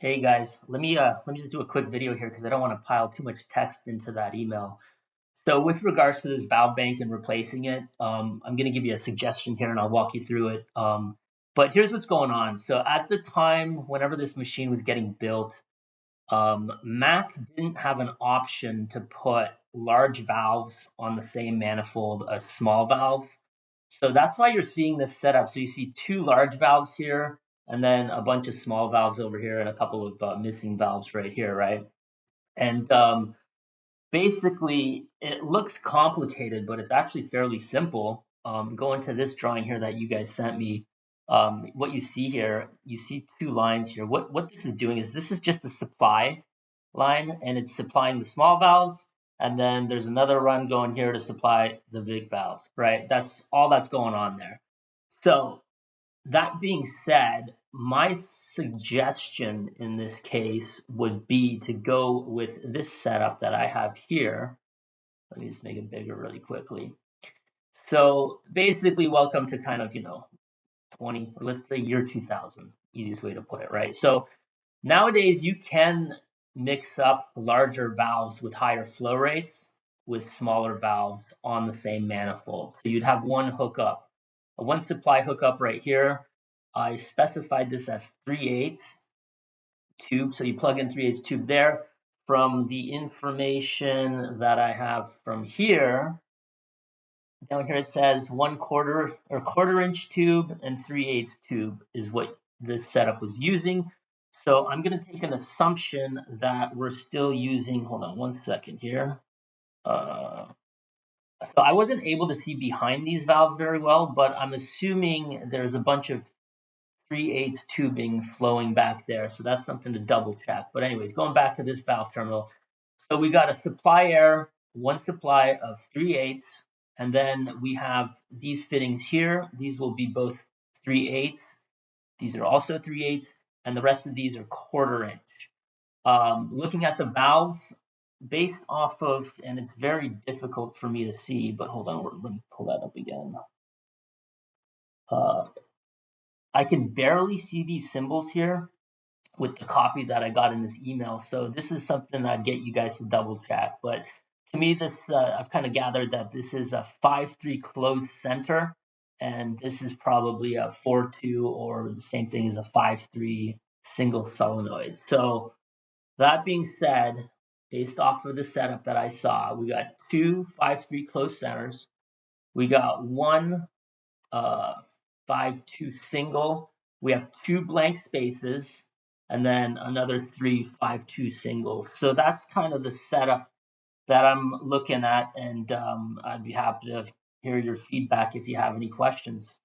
Hey guys, let me just do a quick video here because I don't want to pile too much text into that email. So with regards to this valve bank and replacing it, I'm going to give you a suggestion here and I'll walk you through it. But here's what's going on. So at the time, whenever this machine was getting built, Mac didn't have an option to put large valves on the same manifold as small valves. So that's why you're seeing this setup. So you see two large valves here, and then a bunch of small valves over here, and a couple of missing valves right here, right? And basically, it looks complicated, but it's actually fairly simple. Go into this drawing here that you guys sent me. What you see here, you see two lines here. What this is doing is this is just the supply line, and it's supplying the small valves, and then there's another run going here to supply the big valves, right? That's all that's going on there. So that being said, my suggestion in this case would be to go with this setup that I have here. Let me just make it bigger really quickly. So basically, welcome to kind of, 20, or let's say year 2000, easiest way to put it, right? So nowadays, you can mix up larger valves with higher flow rates with smaller valves on the same manifold. So you'd have one hookup, one supply hookup right here. I specified this as 3/8 tube, so you plug in 3/8 tube there. From the information that I have from here, down here it says 1/4 or 1/4 inch tube and 3/8 tube is what the setup was using. So I'm going to take an assumption that we're still using, hold on one second here. So I wasn't able to see behind these valves very well, but I'm assuming there's a bunch of 3/8 tubing flowing back there. So that's something to double check. But anyways, going back to this valve terminal. So we got a supply air, one supply of 3/8, and then we have these fittings here. These will be both 3/8. These are also 3/8, and the rest of these are 1/4 inch. Looking at the valves, based off of, and it's very difficult for me to see, but hold on, let me pull that up again. I can barely see these symbols here with the copy that I got in this email. So this is something I'd get you guys to double check. But to me, this I've kind of gathered that this is a 5-3 closed center, and this is probably a 4-2 or the same thing as a 5-3 single solenoid. So that being said, based off of the setup that I saw, we got two 5-3 closed centers. We got one 5-2 single. We have two blank spaces, and then another three 5-2 singles. So that's kind of the setup that I'm looking at, and I'd be happy to hear your feedback if you have any questions.